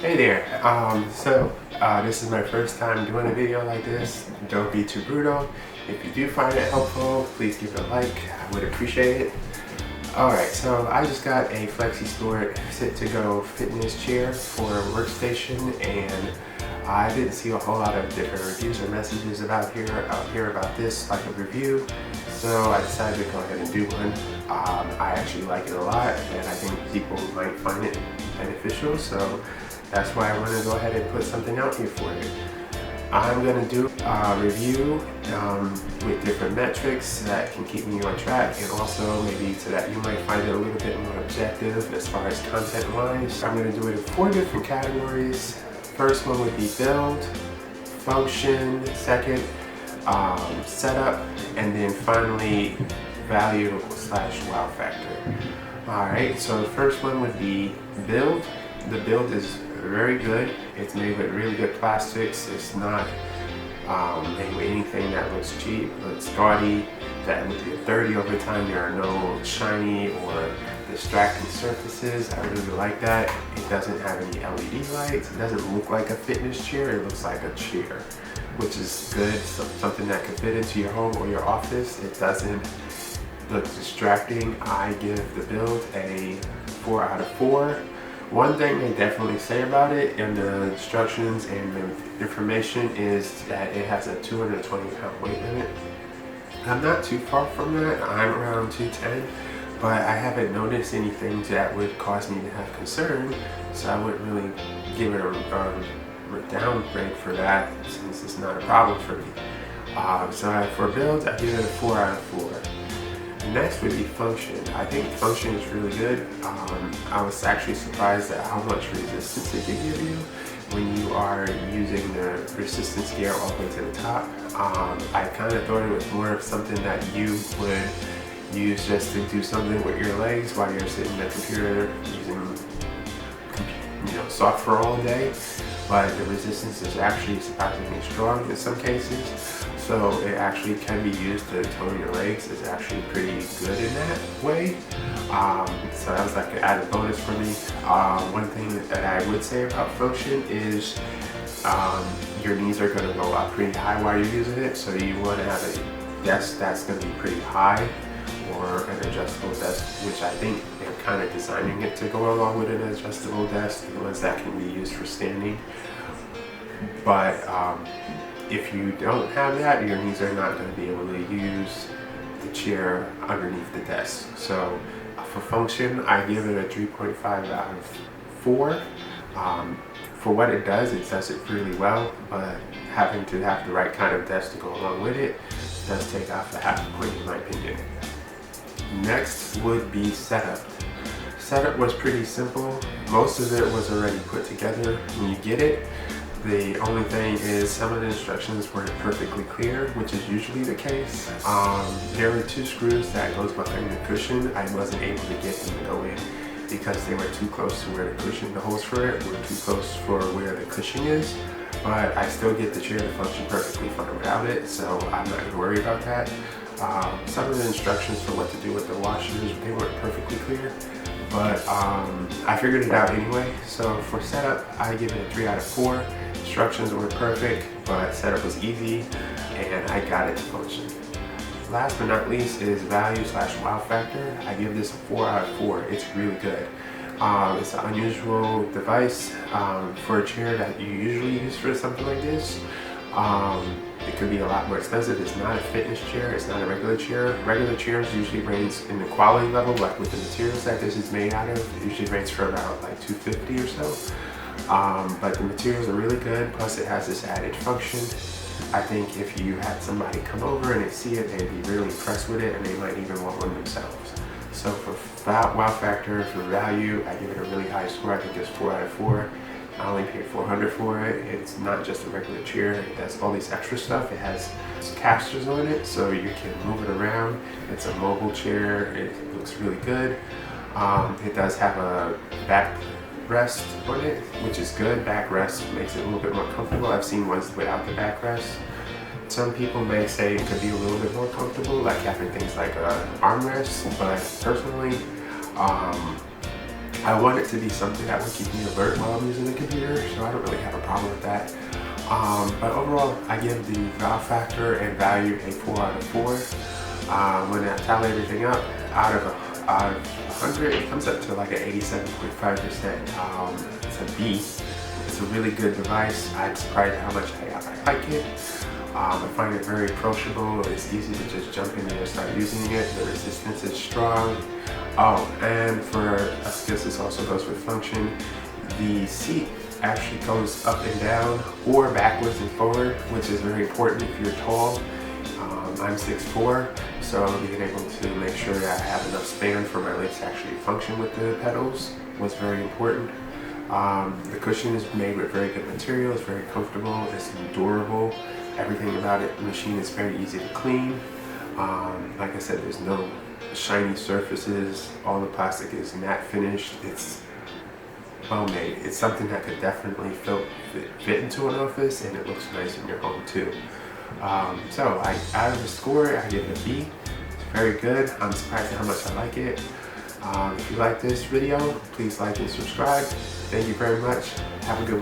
Hey there, this is my first time doing a video like this. Don't be too brutal. If you do find it helpful, please give it a like. I would appreciate it. Alright, so I just got a FLEXISPOT Sit2Go fitness chair for a workstation, and I didn't see a whole lot of different reviews or messages out here about this, like a review. So I decided to go ahead and do one. I actually like it a lot, and I think people might find it beneficial. So that's why I want to go ahead and put something out here for you. I'm going to do a review with different metrics that can keep me on track, and also maybe so that you might find it a little bit more objective as far as content wise. I'm going to do it in 4 different categories. First one would be build, function, second setup, and then finally value / wow factor. Alright, so the first one would be build. The build is very good. It's made with really good plastics. It's not made with anything that looks cheap, looks gaudy, that would get dirty over time. There are no shiny or distracting surfaces. I really like that. It doesn't have any LED lights. It doesn't look like a fitness chair. It looks like a chair, which is good. Something that could fit into your home or your office. It doesn't look distracting. I give the build a 4 out of 4. One thing they definitely say about it in the instructions and the information is that it has a 220-pound weight limit. I'm not too far from that. I'm around 210, but I haven't noticed anything that would cause me to have concern, so I wouldn't really give it a downgrade for that, since it's not a problem for me. So for builds, I give it a 4 out of 4. Next would be function. I think function is really good. I was actually surprised at how much resistance it can give you when you are using the resistance gear all the way to the top. I kind of thought it was more of something that you would use just to do something with your legs while you're sitting at the computer using software all day. But the resistance is actually surprisingly strong in some cases. So it actually can be used to tone your legs. It's actually pretty good in that way. So that was like an added bonus for me. One thing that I would say about function is your knees are going to go up pretty high while you're using it. So you want to have a desk that's going to be pretty high, or an adjustable desk, which I think they're kind of designing it to go along with an adjustable desk, the ones that can be used for standing. But if you don't have that, your knees are not going to be able to use the chair underneath the desk. So for function, I give it a 3.5 out of 4. For what it does it really well, but having to have the right kind of desk to go along with it does take off a half a point in my opinion. Next would be setup. Setup was pretty simple. Most of it was already put together when you get it. The only thing is some of the instructions weren't perfectly clear, which is usually the case. There were 2 screws that goes behind the cushion. I wasn't able to get them to go in because they were too close to where the cushion, the holes for it were too close for where the cushion is. But I still get the chair to function perfectly fine without it, so I'm not going to worry about that. Some of the instructions for what to do with the washers, they weren't perfectly clear, but I figured it out anyway. So for setup, I give it a 3 out of 4. Instructions weren't perfect, but setup was easy, and I got it to function. Last but not least is value / wow factor. I give this a 4 out of 4. It's really good. It's an unusual device for a chair that you usually use for something like this. It could be a lot more expensive. It's not a fitness chair. It's not a regular chair. Regular chairs usually range in the quality level, like with the materials that this is made out of. It usually range for about like $250 or so. But the materials are really good. Plus, it has this added function. I think if you had somebody come over and they see it, they'd be really impressed with it, and they might even want one themselves. So for wow factor, for value, I give it a really high score. I think it's 4 out of 4. I only paid $400 for it. It's not just a regular chair. It does all these extra stuff. It has casters on it, so you can move it around. It's a mobile chair. It looks really good. It does have a back rest on it, which is good. Backrest makes it a little bit more comfortable. I've seen ones without the backrest. Some people may say it could be a little bit more comfortable, like having things like an armrest, but personally, I want it to be something that will keep me alert while I'm using the computer, so I don't really have a problem with that. But overall, I give the wow factor and value a 4 out of 4. When I tally everything up, out of 100, it comes up to like an 87.5%. It's a B. It's a really good device. I'm surprised how much I like it. I find it very approachable. It's easy to just jump in there and start using it. The resistance is strong. Oh, and for, I guess this also goes with function, the seat actually goes up and down or backwards and forward, which is very important if you're tall. I'm 6'4", so being able to make sure that I have enough span for my legs to actually function with the pedals was very important. The cushion is made with very good material. It's very comfortable. It's durable. Everything about it, the machine is very easy to clean. Like I said, there's no shiny surfaces. All the plastic is matte finished. It's well made. It's something that could definitely fit into an office, and it looks nice in your home too. So out of the score, I give it a B. It's very good. I'm surprised at how much I like it. If you like this video, please like and subscribe. Thank you very much. Have a good one.